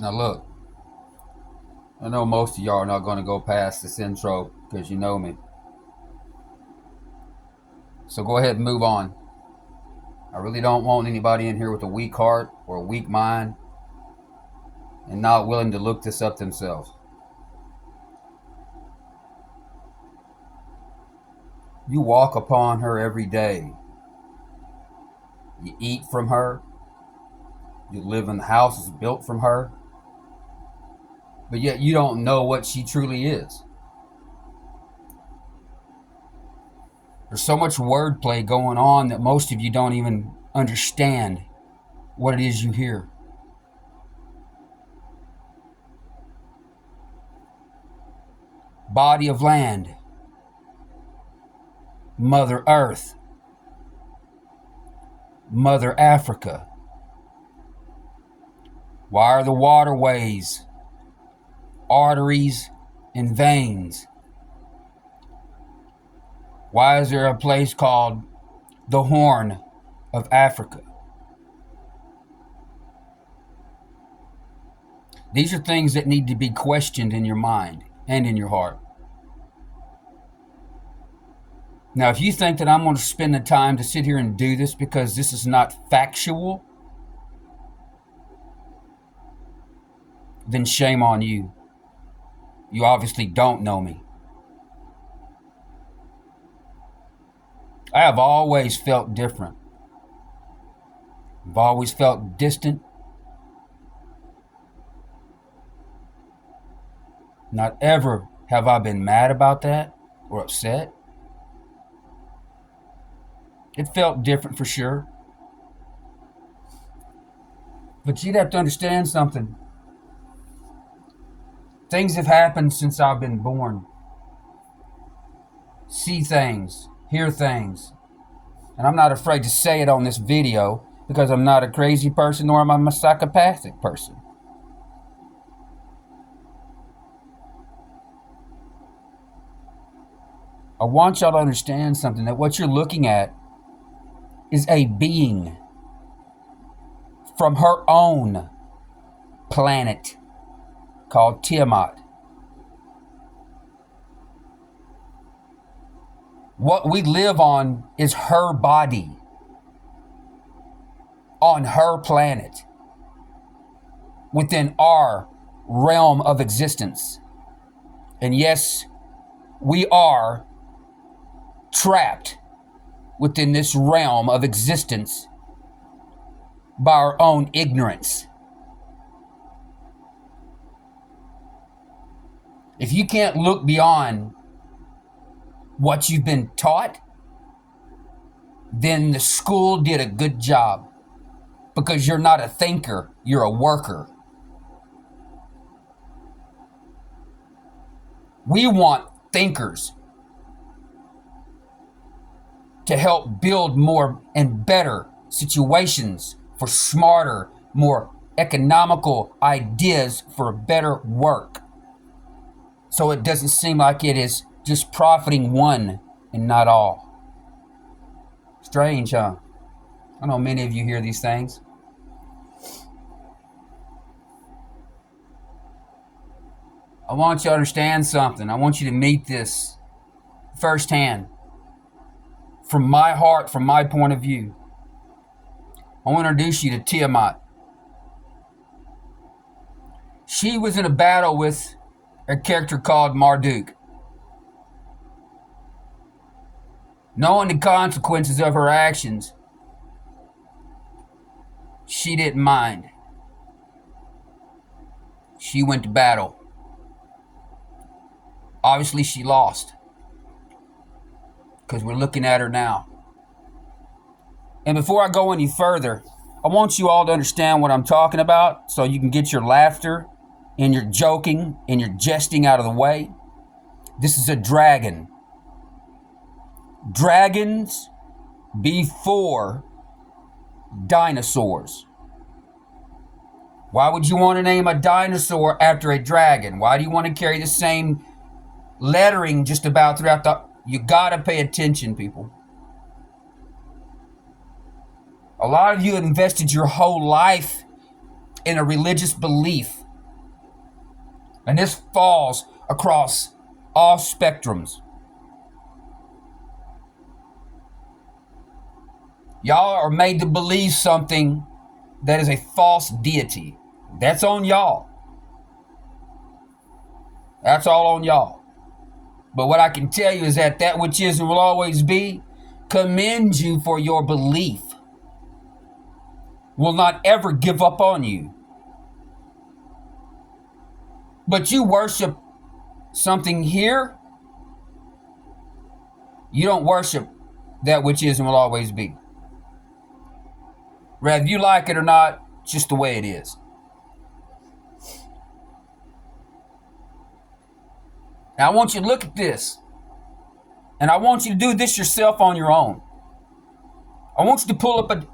Now look, I know most of y'all are not going to go past this intro because you know me. So go ahead and move on. I really don't want anybody in here with a weak heart or a weak mind and not willing to look this up themselves. You walk upon her every day. You eat from her. You live in the houses built from her. But yet you don't know what she truly is. There's so much wordplay going on that most of you don't even understand what it is you hear. Body of land. Mother Earth. Mother Africa. Why are the waterways, arteries, and veins? Why is there a place called the Horn of Africa? These are things that need to be questioned in your mind and in your heart. Now, if you think that I'm going to spend the time to sit here and do this because this is not factual, then shame on you. You obviously don't know me. I have always felt different. I've always felt distant. Not ever have I been mad about that or upset. It felt different for sure. But you'd have to understand something. Things have happened since I've been born. See things, hear things. And I'm not afraid to say it on this video because I'm not a crazy person nor am I a psychopathic person. I want y'all to understand something, that what you're looking at is a being from her own planet called Tiamat. What we live on is her body on her planet within our realm of existence. And yes, we are trapped within this realm of existence by our own ignorance. If you can't look beyond what you've been taught, then the school did a good job, because you're not a thinker, you're a worker. We want thinkers to help build more and better situations for smarter, more economical ideas for better work. So it doesn't seem like it is just profiting one and not all. Strange, huh? I know many of you hear these things. I want you to understand something. I want you to meet this firsthand. From my heart, from my point of view. I want to introduce you to Tiamat. She was in a battle with a character called Marduk. Knowing the consequences of her actions, she didn't mind. She went to battle. Obviously, she lost, because we're looking at her now. And before I go any further, I want you all to understand what I'm talking about so you can get your laughter and your joking and your jesting out of the way. This is a dragon. Dragons before dinosaurs. Why would you want to name a dinosaur after a dragon? Why do you want to carry the same lettering just about throughout the... You gotta pay attention, people. A lot of you have invested your whole life in a religious belief And this falls across all spectrums. Y'all are made to believe something that is a false deity. That's on y'all. That's all on y'all. But what I can tell you is that that which is and will always be commends you for your belief. Will not ever give up on you. But you worship something here. You don't worship that which is and will always be. Whether you like it or not, it's just the way it is. Now I want you to look at this. And I want you to do this yourself on your own. I want you to pull up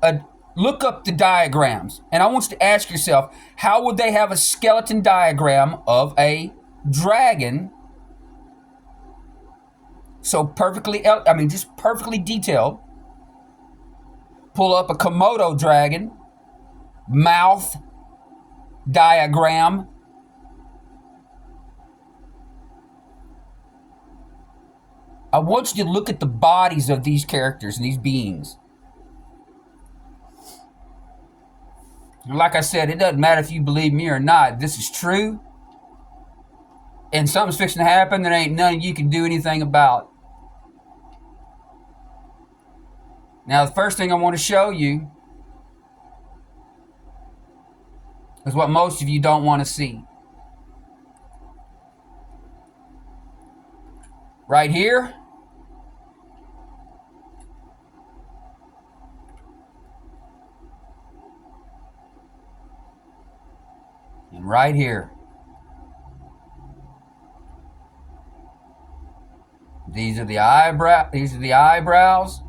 look up the diagrams. And I want you to ask yourself, how would they have a skeleton diagram of a dragon so perfectly, just perfectly detailed? Pull up a Komodo dragon mouth diagram. I want you to look at the bodies of these characters and these beings. And like I said, it doesn't matter if you believe me or not. This is true. And something's fixing to happen that ain't none of you can do anything about. Now, the first thing I want to show you is what most of you don't want to see. Right here. And right here. These are the eyebrows.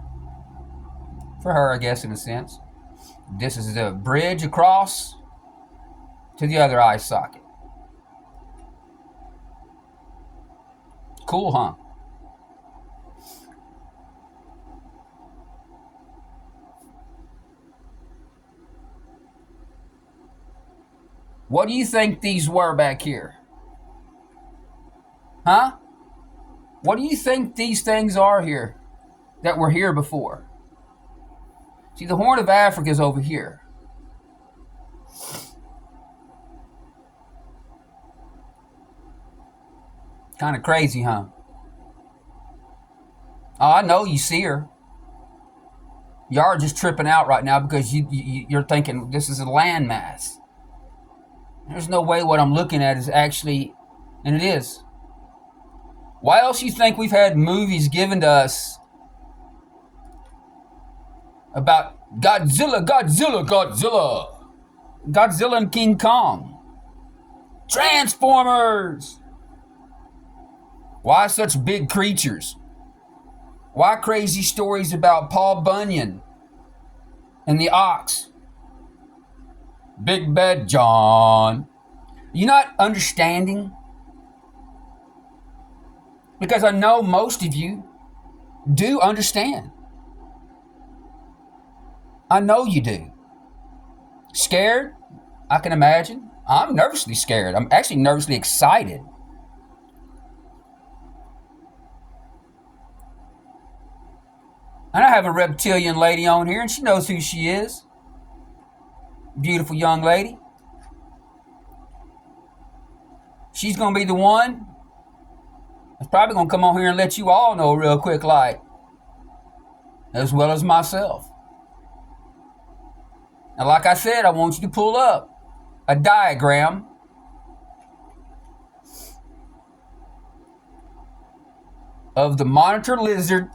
For her, I guess, in a sense. This is the bridge across to the other eye socket. Cool, huh? What do you think these were back here? Huh? What do you think these things are here that were here before? See, the Horn of Africa is over here. Kind of crazy, huh? Oh, I know you see her. You are just tripping out right now because you're thinking this is a landmass. There's no way what I'm looking at is actually, and it is. Why else you think we've had movies given to us about Godzilla and King Kong, Transformers? Why such big creatures? Why crazy stories about Paul Bunyan and the ox? Big Bad John. You not understanding? Because I know most of you do understand. I know you do. Scared? I can imagine. I'm nervously scared. I'm actually nervously excited. And I have a reptilian lady on here, and she knows who she is. Beautiful young lady. She's going to be the one that's probably going to come on here and let you all know real quick, like, as well as myself. And like I said, I want you to pull up a diagram of the monitor lizard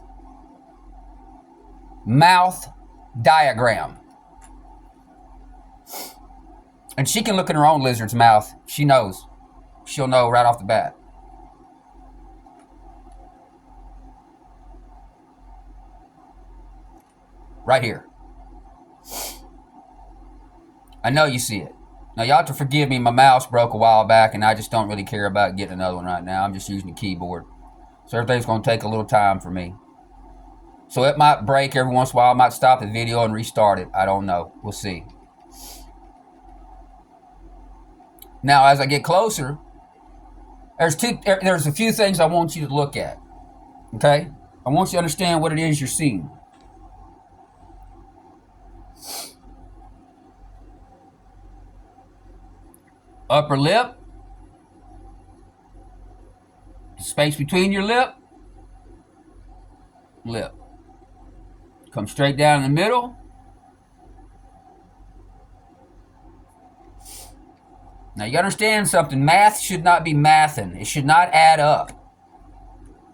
mouth diagram. And she can look in her own lizard's mouth. She knows. She'll know right off the bat. Right here. I know you see it. Now, y'all have to forgive me. My mouse broke a while back, and I just don't really care about getting another one right now. I'm just using the keyboard. So everything's going to take a little time for me. So it might break every once in a while. I might stop the video and restart it. I don't know. We'll see. Now, as I get closer, There's a few things I want you to look at. Okay, I want you to understand what it is you're seeing. Upper lip, space between your lip. Come straight down in the middle. Now you gotta understand something. Math should not be mathing. It should not add up.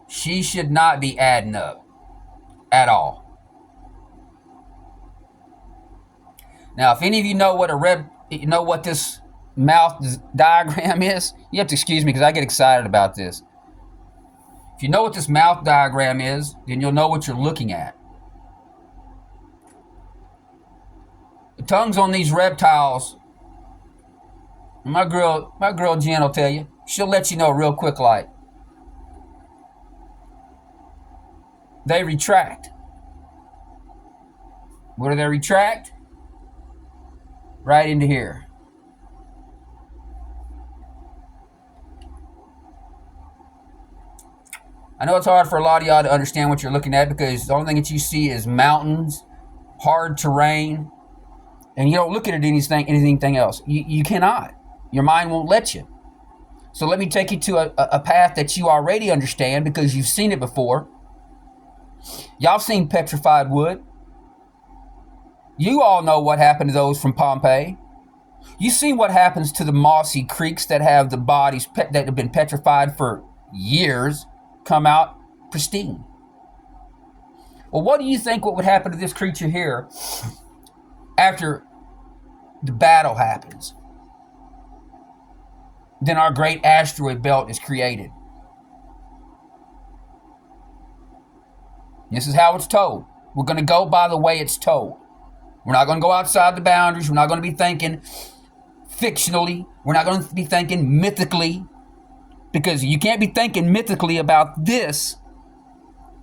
She should not be adding up at all. Now, if any of you know what this mouth diagram is, you have to excuse me because I get excited about this. If you know what this mouth diagram is, then you'll know what you're looking at. The tongues on these reptiles, my girl Jen will tell you, she'll let you know real quick like. They retract. Where do they retract? Right into here. I know it's hard for a lot of y'all to understand what you're looking at because the only thing that you see is mountains, hard terrain, and you don't look at it anything else. You cannot. Your mind won't let you. So let me take you to a path that you already understand because you've seen it before. Y'all seen petrified wood. You all know what happened to those from Pompeii. You've seen what happens to the mossy creeks that have the bodies that have been petrified for years come out pristine. Well, what do you think what would happen to this creature here after the battle happens? Then our great asteroid belt is created. This is how it's told. We're going to go by the way it's told. We're not going to go outside the boundaries. We're not going to be thinking fictionally. We're not going to be thinking mythically. Because you can't be thinking mythically about this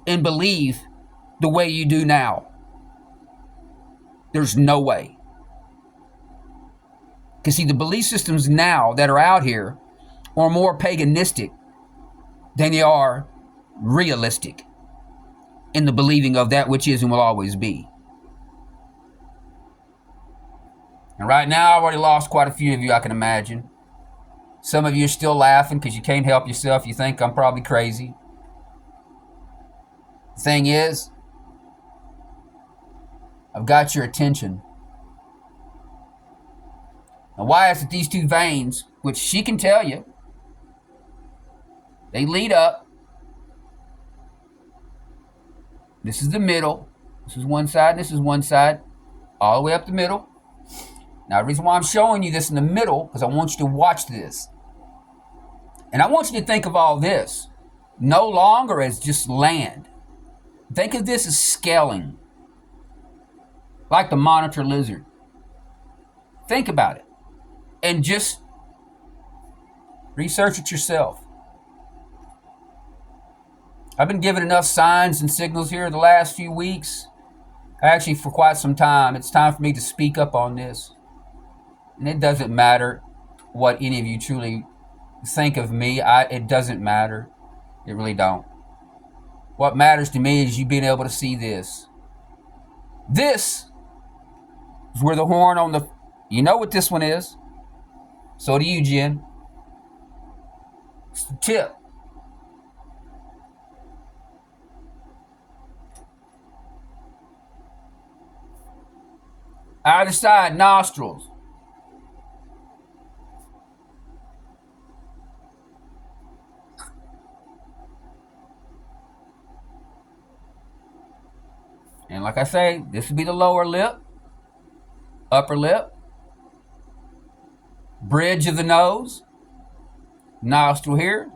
and believe the way you do now. There's no way. Because see, the belief systems now that are out here are more paganistic than they are realistic in the believing of that which is and will always be. And right now, I've already lost quite a few of you, I can imagine. Some of you are still laughing because you can't help yourself. You think I'm probably crazy. The thing is, I've got your attention. Now, why is it these two veins, which she can tell you, they lead up. This is the middle. This is one side, and this is one side. All the way up the middle. Now, the reason why I'm showing you this in the middle, because I want you to watch this. And I want you to think of all this no longer as just land. Think of this as scaling. Like the monitor lizard. Think about it. And just research it yourself. I've been given enough signs and signals here the last few weeks. Actually, for quite some time. It's time for me to speak up on this. And it doesn't matter what any of you truly think of me. It doesn't matter. It really don't. What matters to me is you being able to see this. This is where the horn on the... You know what this one is. So do you, Jen. It's the tip. Either side, nostrils. And like I say, this would be the lower lip, upper lip, bridge of the nose, nostril here,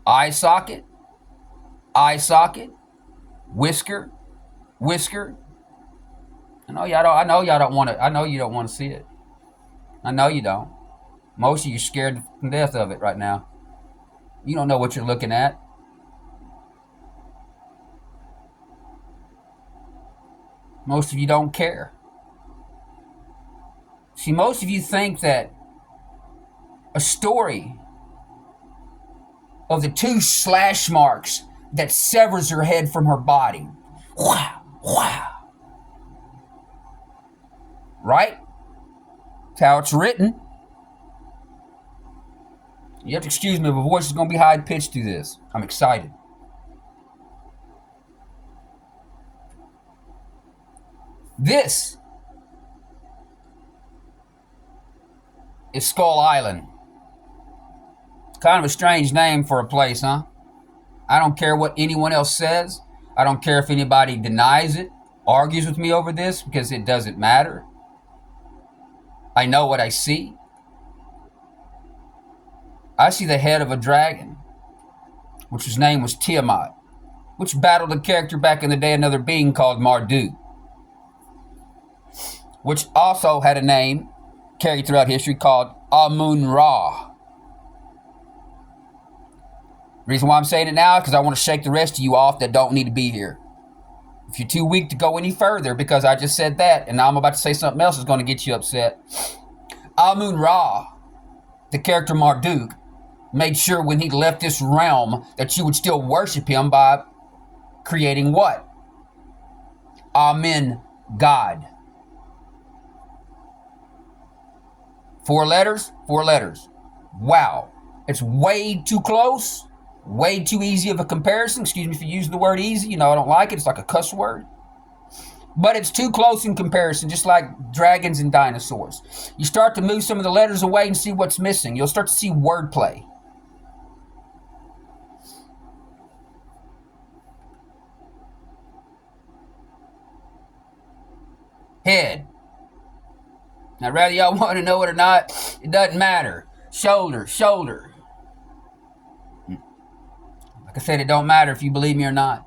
eye socket, whisker. I know y'all don't want to. I know you don't want to see it. I know you don't. Most of you are scared to death of it right now. You don't know what you're looking at. Most of you don't care. See, most of you think that a story of the 2 slash marks that severs her head from her body. Wow, wow. Right? That's how it's written. You have to excuse me, my voice is going to be high-pitched through this. I'm excited. This is Skull Island. Kind of a strange name for a place, huh? I don't care what anyone else says. I don't care if anybody denies it, argues with me over this, because it doesn't matter. I know what I see. I see the head of a dragon, which his name was Tiamat, which battled a character back in the day, another being called Marduk, which also had a name carried throughout history called Amun-Ra. Reason why I'm saying it now is because I want to shake the rest of you off that don't need to be here. If you're too weak to go any further because I just said that and now I'm about to say something else that's going to get you upset. Amun-Ra, the character Marduk, made sure when he left this realm that you would still worship him by creating what? Amen, God. 4 letters, 4 letters. Wow. It's way too close. Way too easy of a comparison. Excuse me for using the word easy. You know, I don't like it. It's like a cuss word. But it's too close in comparison, just like dragons and dinosaurs. You start to move some of the letters away and see what's missing. You'll start to see wordplay. Head. Now, whether y'all want to know it or not, it doesn't matter. Shoulder, shoulder. Like I said, it don't matter if you believe me or not.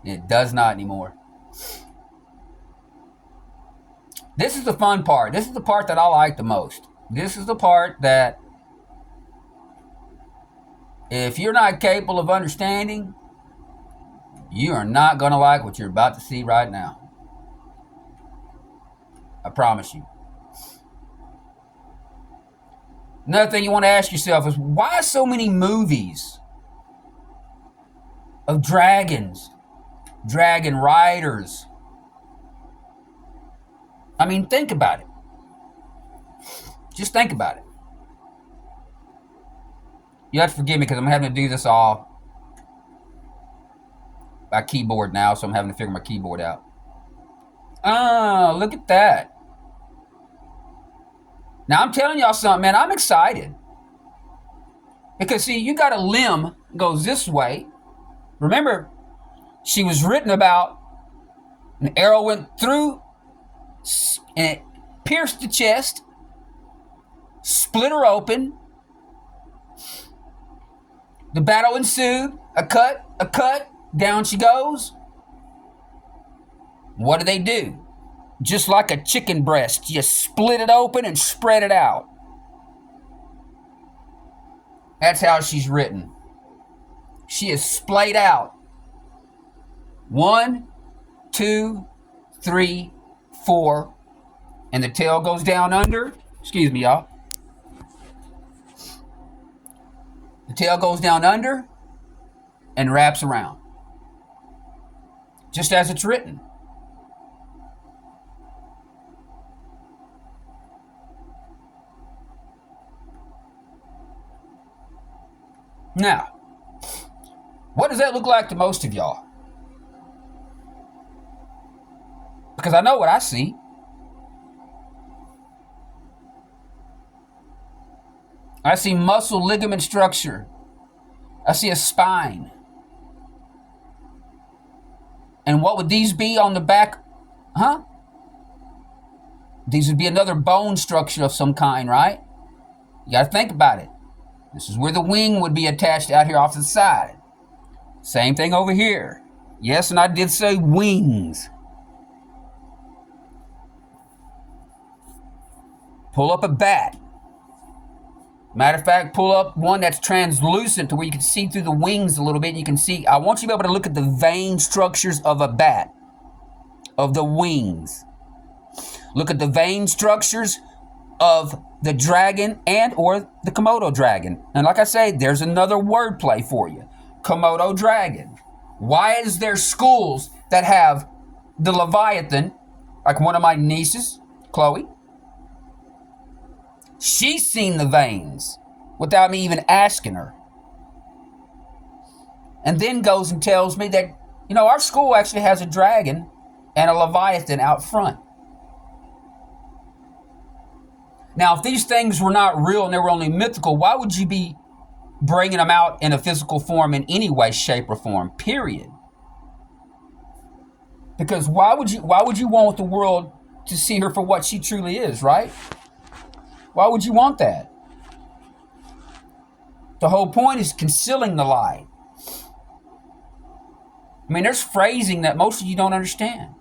It does not anymore. This is the fun part. This is the part that I like the most. This is the part that if you're not capable of understanding, you are not going to like what you're about to see right now. I promise you. Another thing you want to ask yourself is, why so many movies of dragons, dragon riders? I mean, think about it. Just think about it. You have to forgive me because I'm having to do this all by keyboard now, so I'm having to figure my keyboard out. Ah, look at that. Now, I'm telling y'all something, man. I'm excited. Because, see, you got a limb that goes this way. Remember, she was written about. An arrow went through and it pierced the chest, split her open. The battle ensued. A cut, down she goes. What do? Just like a chicken breast, you split it open and spread it out. That's how she's written. She is splayed out. 1, 2, 3, 4. And the tail goes down under. Excuse me, y'all. The tail goes down under and wraps around. Just as it's written. Now, what does that look like to most of y'all? Because I know what I see. I see muscle ligament structure. I see a spine. And what would these be on the back? Huh? These would be another bone structure of some kind, right? You got to think about it. This is where the wing would be attached out here off to the side. Same thing over here. Yes, and I did say wings. Pull up a bat. Matter of fact, pull up one that's translucent to where you can see through the wings a little bit. You can see, I want you to be able to look at the vein structures of a bat, of the wings. Look at the vein structures of the dragon and or the Komodo dragon. And like I say, there's another wordplay for you. Komodo dragon. Why is there schools that have the Leviathan, like one of my nieces, Chloe? She's seen the veins without me even asking her. And then goes and tells me that, our school actually has a dragon and a Leviathan out front. Now, if these things were not real and they were only mythical, why would you be bringing them out in a physical form in any way, shape, or form? Period. Because why would you want the world to see her for what she truly is, right? Why would you want that? The whole point is concealing the lie. I mean, there's phrasing that most of you don't understand.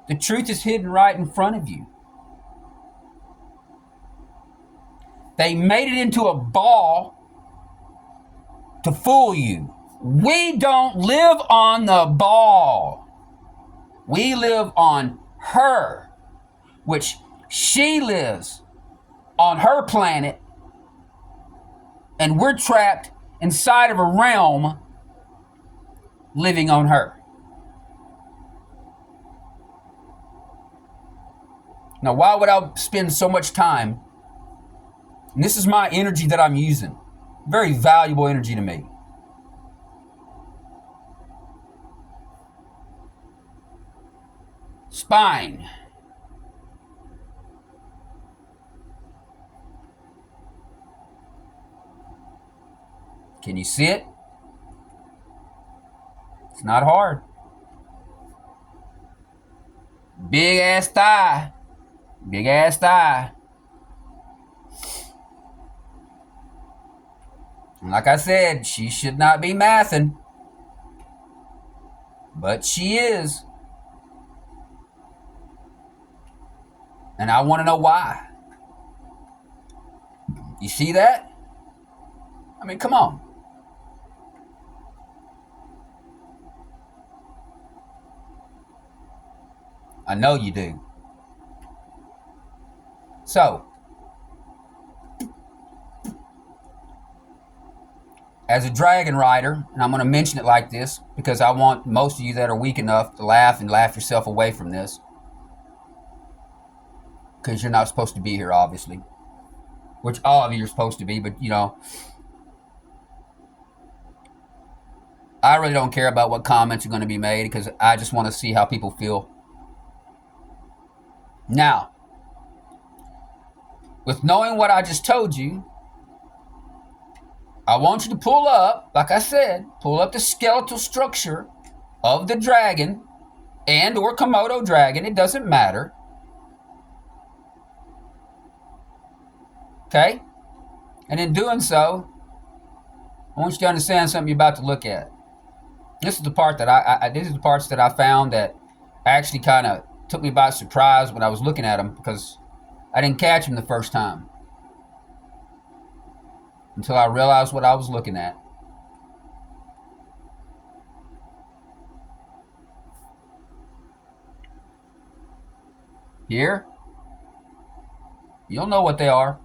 The truth is hidden right in front of you. They made it into a ball to fool you. We don't live on the ball. We live on her, which she lives on her planet, and we're trapped inside of a realm living on her. Now, why would I spend so much time? And this is my energy that I'm using. Very valuable energy to me. Spine. Can you see it? It's not hard. Big ass thigh. Big ass thigh. And like I said, she should not be mathing. But she is. And I want to know why. You see that? I mean, come on. I know you do. So, as a dragon rider, and I'm going to mention it like this because I want most of you that are weak enough to laugh and laugh yourself away from this, because you're not supposed to be here, obviously, which all of you are supposed to be, but I really don't care about what comments are going to be made because I just want to see how people feel. Now, with knowing what I just told you, I want you to pull up, like I said, pull up the skeletal structure of the dragon and or Komodo dragon. It doesn't matter. Okay? And in doing so, I want you to understand something you're about to look at. This is the part that these are the parts that I found that actually kind of took me by surprise when I was looking at them because I didn't catch them the first time until I realized what I was looking at. Here, you'll know what they are.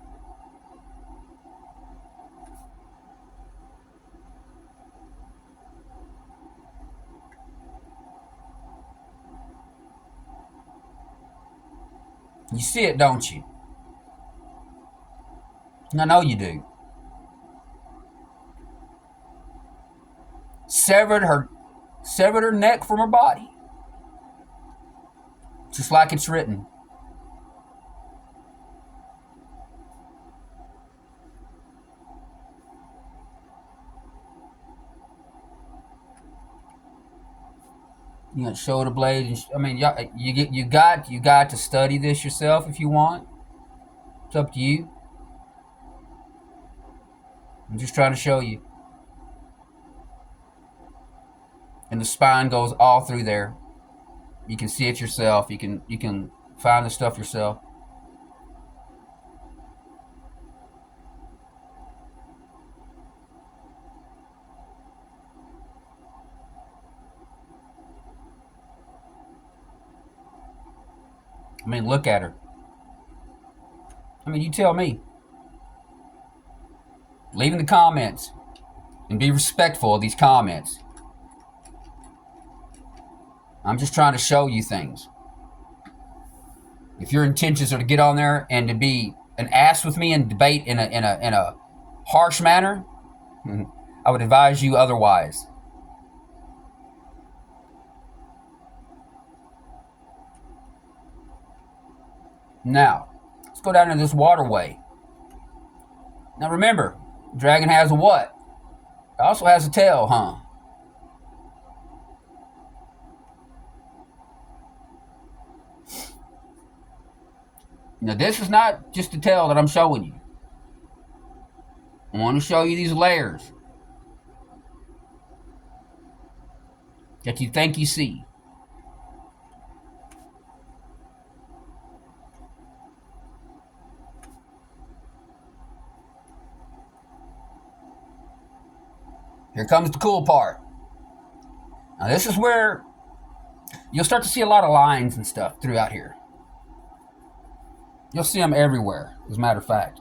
You see it, don't you? I know you do. Severed her neck from her body. Just like it's written. Shoulder blades. I mean, you got to study this yourself if you want. It's up to you. I'm just trying to show you. And the spine goes all through there. You can see it yourself. You can find the stuff yourself. I mean, look at her. I mean, you tell me. Leave in the comments and be respectful of these comments. I'm just trying to show you things. If your intentions are to get on there and to be an ass with me and debate in a harsh manner, I would advise you otherwise. Now, let's go down to this waterway. Now remember, dragon has a what? It also has a tail, huh? Now this is not just the tail that I'm showing you. I want to show you these layers that you think you see. Here comes the cool part. Now this is where you'll start to see a lot of lines and stuff throughout here. You'll see them everywhere, as a matter of fact.